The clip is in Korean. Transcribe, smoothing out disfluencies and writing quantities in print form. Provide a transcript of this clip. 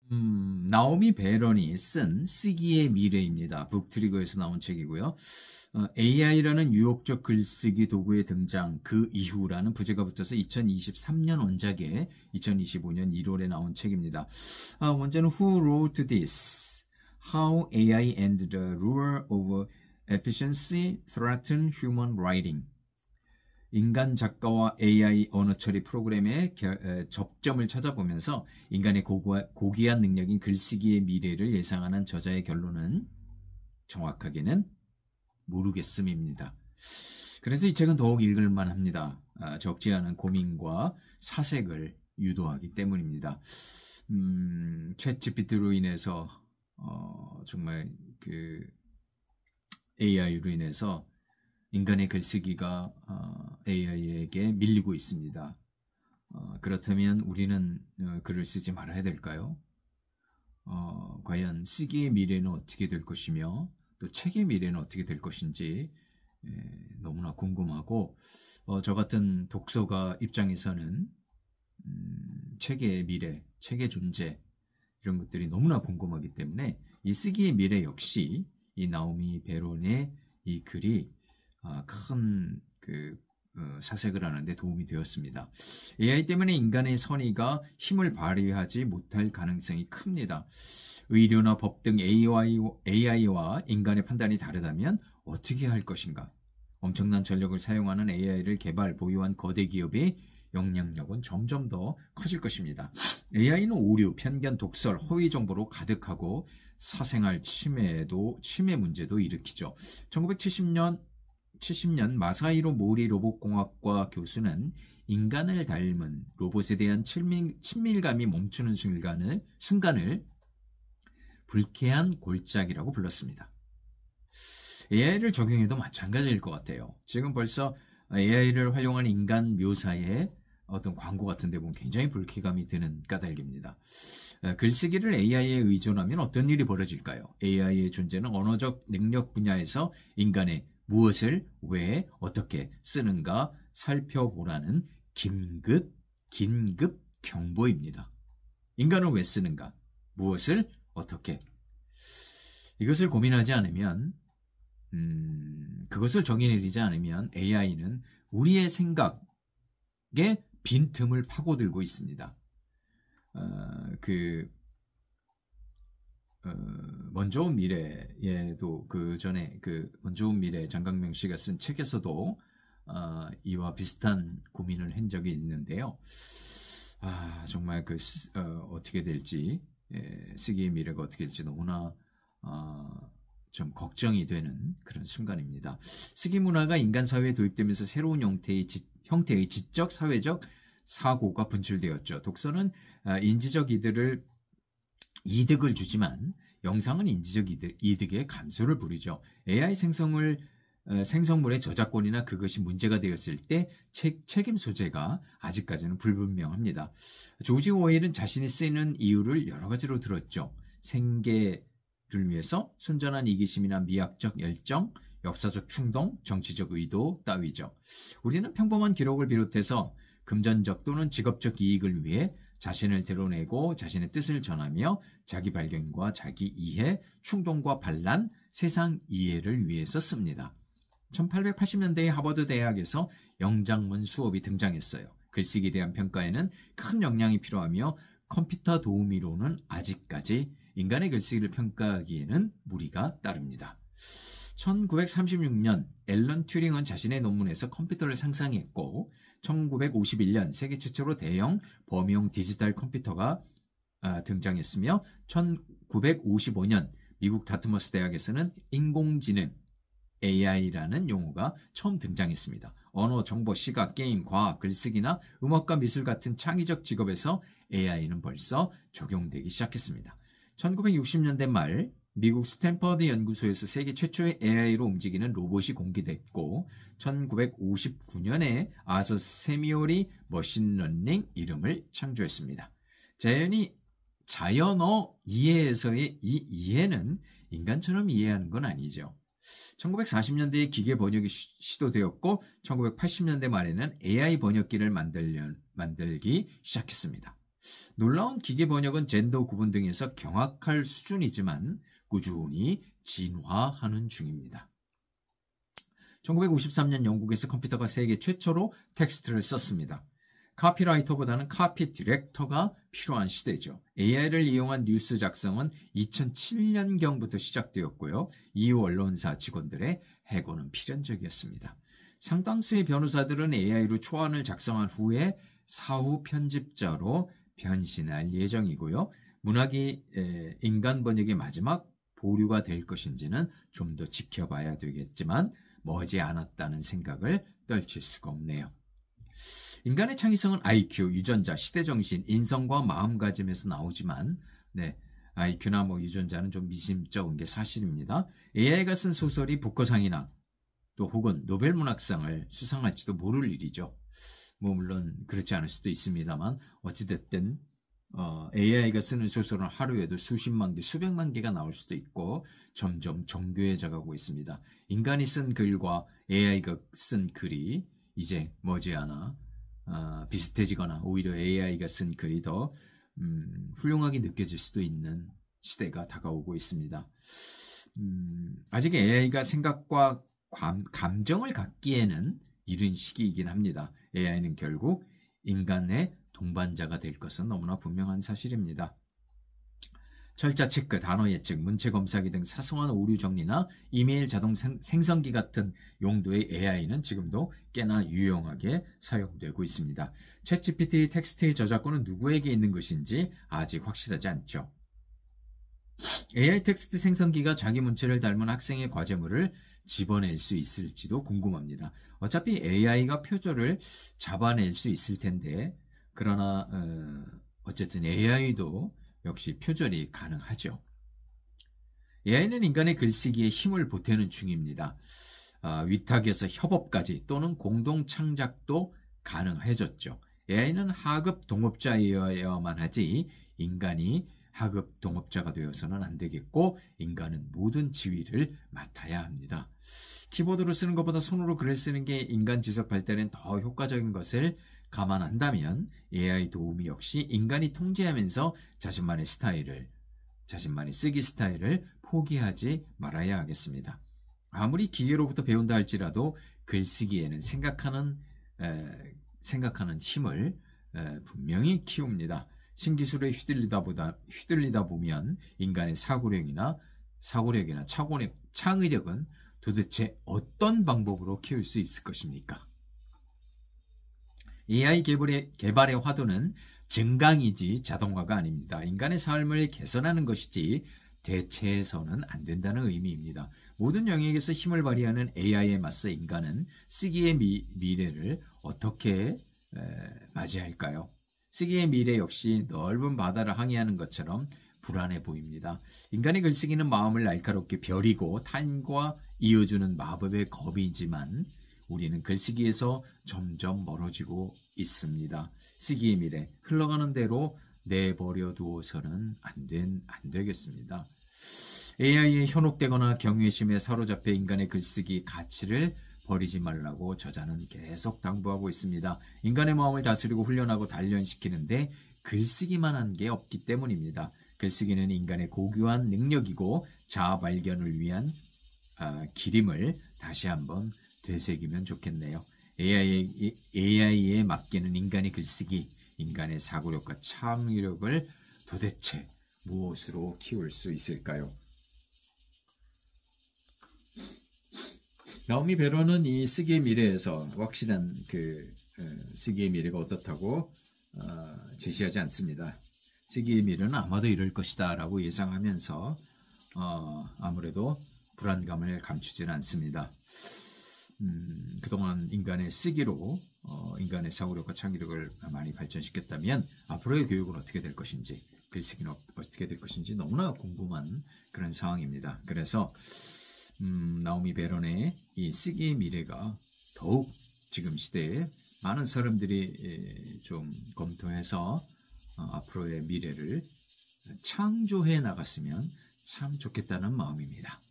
나오미 베런이 쓴 쓰기의 미래입니다. 북트리거에서 나온 책이고요. AI라는 유혹적 글쓰기 도구의 등장 그 이후라는 부제가 붙어서 2023년 원작에 2025년 1월에 나온 책입니다. 원제는 Who Wrote This? How AI and the Lure of Efficiency Threaten Human Writing. 인간 작가와 AI 언어 처리 프로그램의 접점을 찾아보면서 인간의 고귀한 능력인 글쓰기의 미래를 예상하는 저자의 결론은 정확하게는 모르겠음입니다. 그래서 이 책은 더욱 읽을만 합니다. 적지 않은 고민과 사색을 유도하기 때문입니다. 챗GPT로 인해서 정말 그 AI로 인해서 인간의 글쓰기가 AI에게 밀리고 있습니다. 그렇다면 우리는 글을 쓰지 말아야 될까요? 과연 쓰기의 미래는 어떻게 될 것이며 또 책의 미래는 어떻게 될 것인지 너무나 궁금하고 저 같은 독서가 입장에서는 책의 미래, 책의 존재 이런 것들이 너무나 궁금하기 때문에 이 쓰기의 미래 역시 이 나오미 베론의 이 글이 큰 사색을 하는데 도움이 되었습니다. AI 때문에 인간의 선의가 힘을 발휘하지 못할 가능성이 큽니다. 의료나 법 등 AI와 인간의 판단이 다르다면 어떻게 할 것인가? 엄청난 전력을 사용하는 AI를 개발, 보유한 거대 기업의 영향력은 점점 더 커질 것입니다. AI는 오류, 편견, 독설, 허위 정보로 가득하고 사생활 침해 문제도 일으키죠. 1970년 마사히로 모리 로봇공학과 교수는 인간을 닮은 로봇에 대한 친밀감이 멈추는 순간을 불쾌한 골짜기라고 불렀습니다. AI를 적용해도 마찬가지일 것 같아요. 지금 벌써 AI를 활용한 인간 묘사에 어떤 광고 같은 데 보면 굉장히 불쾌감이 드는 까닭입니다. 글쓰기를 AI에 의존하면 어떤 일이 벌어질까요? AI의 존재는 언어적 능력 분야에서 인간의 무엇을 왜 어떻게 쓰는가 살펴보라는 긴급 경보입니다. 인간은 왜 쓰는가? 무엇을 어떻게? 이것을 고민하지 않으면 그것을 정의내리지 않으면 AI는 우리의 생각에 빈틈을 파고들고 있습니다. 먼저 온 미래에도 그 전에 먼저 온 미래 장강명 씨가 쓴 책에서도 이와 비슷한 고민을 한 적이 있는데요. 정말 어떻게 될지 쓰기의 미래가 어떻게 될지 너무나 좀 걱정이 되는 그런 순간입니다. 쓰기 문화가 인간 사회에 도입되면서 새로운 형태의 지적, 사회적 사고가 분출되었죠. 독서는 인지적 이득을 주지만 영상은 인지적 이득의 감소를 부리죠. AI 생성물의 저작권이나 그것이 문제가 되었을 때 책임 소재가 아직까지는 불분명합니다. 조지 오웰은 자신이 쓰는 이유를 여러 가지로 들었죠. 생계를 위해서 순전한 이기심이나 미학적 열정, 역사적 충동, 정치적 의도 따위죠. 우리는 평범한 기록을 비롯해서 금전적 또는 직업적 이익을 위해 자신을 드러내고 자신의 뜻을 전하며 자기 발견과 자기 이해, 충동과 반란, 세상 이해를 위해서 씁니다. 1880년대에 하버드 대학에서 영장문 수업이 등장했어요. 글쓰기에 대한 평가에는 큰 역량이 필요하며 컴퓨터 도우미로는 아직까지 인간의 글쓰기를 평가하기에는 무리가 따릅니다. 1936년 앨런 튜링은 자신의 논문에서 컴퓨터를 상상했고 1951년 세계 최초로 대형 범용 디지털 컴퓨터가 등장했으며 1955년 미국 다트머스 대학에서는 인공지능 AI라는 용어가 처음 등장했습니다. 언어, 정보, 시각, 게임, 과학, 글쓰기나 음악과 미술 같은 창의적 직업에서 AI는 벌써 적용되기 시작했습니다. 1960년대 말 미국 스탠퍼드 연구소에서 세계 최초의 AI로 움직이는 로봇이 공개됐고 1959년에 아서 세미올이 머신러닝 이름을 창조했습니다. 자연어 이해에서의 이 이해는 인간처럼 이해하는 건 아니죠. 1940년대에 기계 번역이 시도되었고 1980년대 말에는 AI 번역기를 만들기 시작했습니다. 놀라운 기계 번역은 젠더 구분 등에서 경악할 수준이지만 꾸준히 진화하는 중입니다. 1953년 영국에서 컴퓨터가 세계 최초로 텍스트를 썼습니다. 카피라이터보다는 카피 디렉터가 필요한 시대죠. AI를 이용한 뉴스 작성은 2007년경부터 시작되었고요. 이후 언론사 직원들의 해고는 필연적이었습니다. 상당수의 변호사들은 AI로 초안을 작성한 후에 사후 편집자로 변신할 예정이고요. 문학이 인간 번역의 마지막 보류가 될 것인지는 좀 더 지켜봐야 되겠지만 머지 않았다는 생각을 떨칠 수가 없네요. 인간의 창의성은 IQ, 유전자, 시대정신, 인성과 마음가짐에서 나오지만 IQ나 유전자는 좀 미심쩍은 게 사실입니다. AI가 쓴 소설이 부커상이나 또 혹은 노벨문학상을 수상할지도 모를 일이죠. 물론 그렇지 않을 수도 있습니다만 어찌됐든 AI가 쓰는 소설은 하루에도 수십만 개, 수백만 개가 나올 수도 있고 점점 정교해져 가고 있습니다. 인간이 쓴 글과 AI가 쓴 글이 이제 머지않아 비슷해지거나 오히려 AI가 쓴 글이 더 훌륭하게 느껴질 수도 있는 시대가 다가오고 있습니다. 아직 AI가 생각과 감정을 갖기에는 이른 시기이긴 합니다. AI는 결국 인간의 동반자가 될 것은 너무나 분명한 사실입니다. 철자 체크, 단어 예측, 문체 검사기 등 사소한 오류 정리나 이메일 자동 생성기 같은 용도의 AI는 지금도 꽤나 유용하게 사용되고 있습니다. 챗GPT 텍스트의 저작권은 누구에게 있는 것인지 아직 확실하지 않죠. AI 텍스트 생성기가 자기 문체를 닮은 학생의 과제물을 집어낼 수 있을지도 궁금합니다. 어차피 AI가 표절을 잡아낼 수 있을 텐데 그러나 어쨌든 AI도 역시 표절이 가능하죠. AI는 인간의 글쓰기에 힘을 보태는 중입니다. 위탁에서 협업까지 또는 공동 창작도 가능해졌죠. AI는 하급 동업자여야만 하지 인간이 하급 동업자가 되어서는 안 되겠고 인간은 모든 지위를 맡아야 합니다. 키보드로 쓰는 것보다 손으로 글을 쓰는 게 인간 지적 발달엔 더 효과적인 것을 감안한다면 AI 도우미 역시 인간이 통제하면서 자신만의 쓰기 스타일을 포기하지 말아야 하겠습니다. 아무리 기계로부터 배운다 할지라도 글쓰기에는 생각하는 힘을 분명히 키웁니다. 신기술에 휘둘리다 보면 인간의 사고력이나 창의력은 도대체 어떤 방법으로 키울 수 있을 것입니까? AI 개발의 화두는 증강이지 자동화가 아닙니다. 인간의 삶을 개선하는 것이지 대체해서는 안 된다는 의미입니다. 모든 영역에서 힘을 발휘하는 AI에 맞서 인간은 쓰기의 미래를 어떻게 맞이할까요? 쓰기의 미래 역시 넓은 바다를 항해하는 것처럼 불안해 보입니다. 인간의 글쓰기는 마음을 날카롭게 벼리고 타인과 이어주는 마법의 겁이지만 우리는 글쓰기에서 점점 멀어지고 있습니다. 쓰기의 미래, 흘러가는 대로 내버려 두어서는 안 되겠습니다. AI에 현혹되거나 경외심에 사로잡혀 인간의 글쓰기 가치를 버리지 말라고 저자는 계속 당부하고 있습니다. 인간의 마음을 다스리고 훈련하고 단련시키는데 글쓰기만 한 게 없기 때문입니다. 글쓰기는 인간의 고귀한 능력이고 자아 발견을 위한 기림을 다시 한번 되새기면 좋겠네요. AI에 맡기는 인간의 글쓰기, 인간의 사고력과 창의력을 도대체 무엇으로 키울 수 있을까요? 나오미 베로는 이 쓰기의 미래에서 확실한 쓰기의 미래가 어떻다고 제시하지 않습니다. 쓰기의 미래는 아마도 이럴 것이다 라고 예상하면서 아무래도 불안감을 감추지는 않습니다. 그동안 인간의 쓰기로 인간의 사고력과 창의력을 많이 발전시켰다면 앞으로의 교육은 어떻게 될 것인지, 글쓰기는 어떻게 될 것인지 너무나 궁금한 그런 상황입니다. 그래서 나오미 베론의 이 쓰기의 미래가 더욱 지금 시대에 많은 사람들이 좀 검토해서 앞으로의 미래를 창조해 나갔으면 참 좋겠다는 마음입니다.